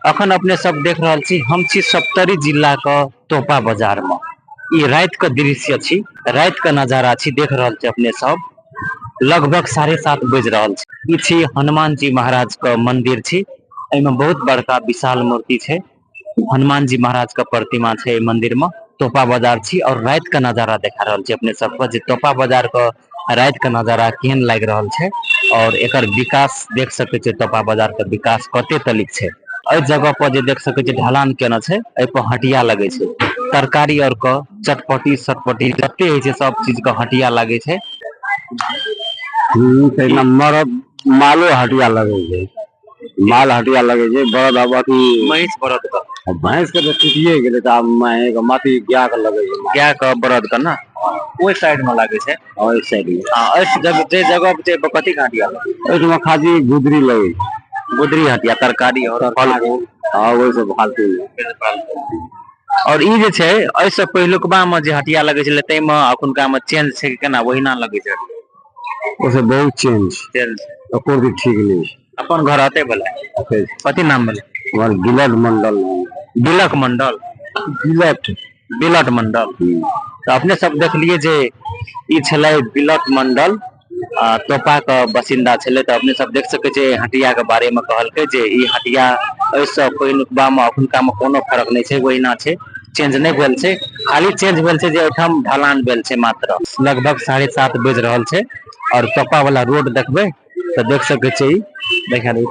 अखन अपने सब देख रहल छी, हम छी सप्तरी जिला का तोपा बाजार में। ई रात का दृश्य छी, रात का नजारा छी, देख रहल छी अपने सब। लगभग 7:30 बज रहल छै। ई छी हनुमान जी महाराज का मंदिर छी। एमे बहुत बड़का विशाल मूर्ति छै। हनुमान जी महाराज का प्रतिमा छै एहि मंदिर में। तोपा बाजार छी और रात का नजारा देखा रहल छी अपने सबको, जे तोपा बाजार का रात का नजारा केहन लाग रहल छै और एकर विकास देख सके छै। तोपा बाजार का विकास कते तलिक छै। एहि जगह पर जे देख सके छै ढलान केना छै, एहि पर हटिया लगे छै। तरकारी और का चटपटी सटपटी जते होइ छै सब चीज का हटिया लागे छै। मरद मालो हटिया लगे छै, माल हटिया लगे छै। बरद अब अथी महिष बरद का, भैंस के तो टूटिए गेले त अब माटी गाय के लगे छै। गाय का बरद का ना ओइ साइड में लागे छै। और इस साइड में हां इस जगह जे जगह पे कथि का हटिया इसमें खाजी गुदरी लगे छै। गुदरी हटिया तरकारी और फल फूल। हां वही सब फालतू और ई जे छै एहि से पहिलुकबा में जे हटिया लगे छले तै में अखुनका में चेंज छै कि केना ओहिना लगे छै। उसे बहुत चेंज एको भी ठीक नहीं। अपन घर आते बोला कथि नाम बोले और गिलट मंडल, बिलक मंडल, गिलट बिलट मंडल। तो अपने सब देखलिए जे ई छले बिलट मंडल तोपा का बसिंदा छले। तो अपने सब देख सके छै हटिया के बारे में कहलकै जे ई हटिया एहिसँ पहिलुकबा में अखुनका में कोनो फर्क नहीं छै, ओहिना छै, चेंज नहीं भेल छै। खाली चेंज भेल छै जे ओहिठाम ढलान भेल छै मात्र। लगभग 7:30 बज रहल छै और तोपा वाला रोड देखबै तो देख सके छै। ई देखा ले